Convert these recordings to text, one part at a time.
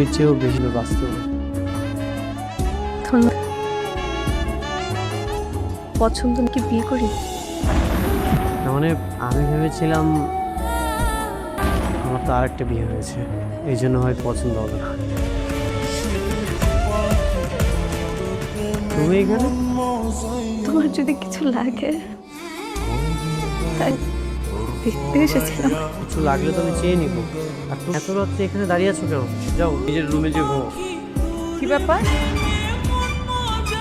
ছবির চেয়েও বেশি বাস্তবে। পছন্দ নাকি বিয়ে করি? মানে আমি ভেবেছিলাম আমার তো আরেকটা বিয়ে হয়েছে, এই জন্য হয়তো পছন্দ হবে না। তুমি এখানে? তোমার যদি কিছু লাগে তাই দেখতে এসেছিলাম। কিছু লাগলে তো আমি চেয়ে নিব। আর তুমি এত রাত্রে এখানে দাঁড়িয়ে আছো কেন? যাও নিজের রুমে যে ঘুমো। কি ব্যাপার,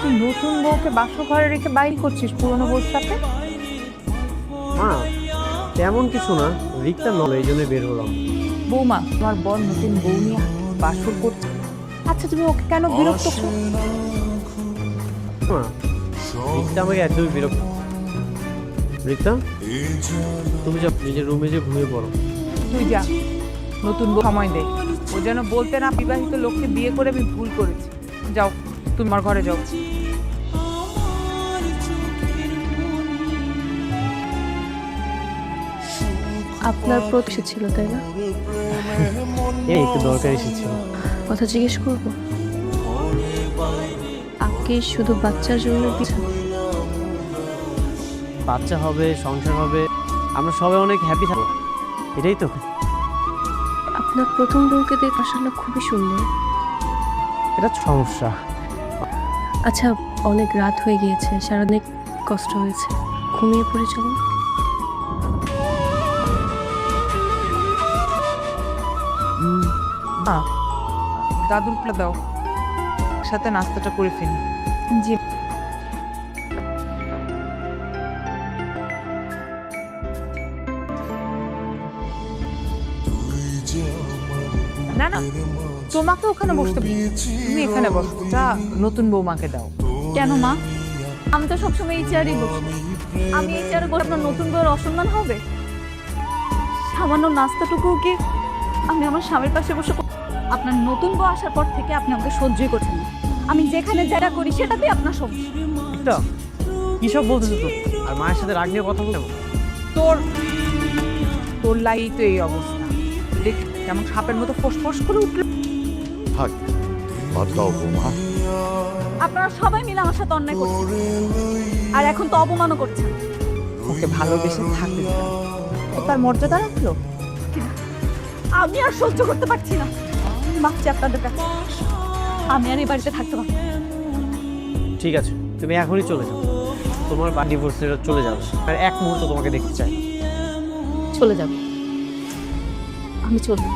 তুই নতুন বউকে বাসর ঘরে রেখে বাইর করছিস পুরনো বউর সাথে? মা তেমন কিছু না, রিক্তা নয়, এই জন্য বের হলাম। বৌমা, তোমার বর নতুন বউ নিয়ে বাসর করছে, আচ্ছা তুমি ওকে কেন বিরক্ত করো? মা রিক্তা আমাকে একদমই বিরক্ত। রিক্তা তুমি যাও নিজের রুমে যে ঘুমিয়ে পড়ো। তুই যা, নতুন বউ সময় দে, ও যেন বলতে না বিবাহিত লোককে বিয়ে করে আমি ভুল করেছি। যাও তুমি আমার ঘরে যাও। আপনার প্রতি ছিল তাই না? এই একটু দরকার এসেছিল। কথা জিজ্ঞেস করব? আপনি শুধু বাচ্চার জন্য কিছু? বাচ্চা হবে, সংসার হবে, আমরা সবাই অনেক হ্যাপি থাকবো, এটাই তো। আপনার প্রথম বউকে দেখে মাশাআল্লাহ খুবই সুন্দর। এটা সমস্যা। আচ্ছা, অনেক রাত হয়ে গিয়েছে, সারাদিন কষ্ট হয়েছে, ঘুমিয়ে পড়ে চলুন। দাদুর প্লেট দাও, সাথে নাস্তাটা করে ফেলি। জি। না না, তোমাকে ওখানে বসতে বলি। তুমি এখানে বসো, যা নতুন বৌমাকে দাও। কেন মা? আমি তো সবসময় এই চেয়ারই বসি। আমি এই চেয়ারে বসে আপনার নতুন বউয়ের অসম্মান হবে? সামান্য নাস্তাটুকুও কি আমি আমার স্বামীর পাশে বসে আপনার নতুন বউ আসার পর থেকে আপনি আমাকে সহ্যই করছেন না। আমি যেখানে যারা করি সেটাতেই আপনার সমস্যা। কি সব বলতেছো তো? আর মায়ের সাথে রাগ নিয়ে কথা বলতে তোর তোর লাগেই তো এই অবস্থা। দেখ কেমন সাপের মতো ফোঁস করে উঠলো। থাক, বাদ দাও বৌমা। আপনারা সবাই মিলে আমার সাথে অন্যায় করছেন, আর এখন তো অপমানও করছেন। ওকে ভালোবেসে থাকতে দিলাম, ও তার মর্যাদা রাখলো। আমি আর সহ্য করতে পারছি না। মাপছি আপনাদের কাছে, আমি আর এই বাড়িতে থাকতে পারবো না। ঠিক আছে, তুমি এখনই চলে যাও, তোমার বা ডিভোর্স লেটার চলে যাবে, আর এক মুহূর্ত তোমাকে দেখতে চাই। চলে যাবে, আমি চলব,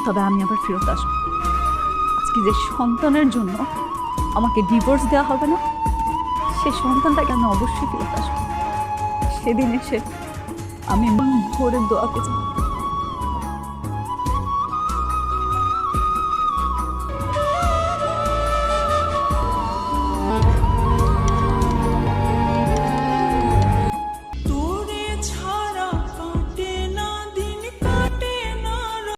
তবে আমি আবার ফেরত আসবো। আজকে যে সন্তানের জন্য আমাকে ডিভোর্স দেওয়া হবে না, সেই সন্তানটাকে আমি অবশ্যই ফেরত আসবো। সেদিন এসে আমি মন ভরে দোয়া পেয়েছি।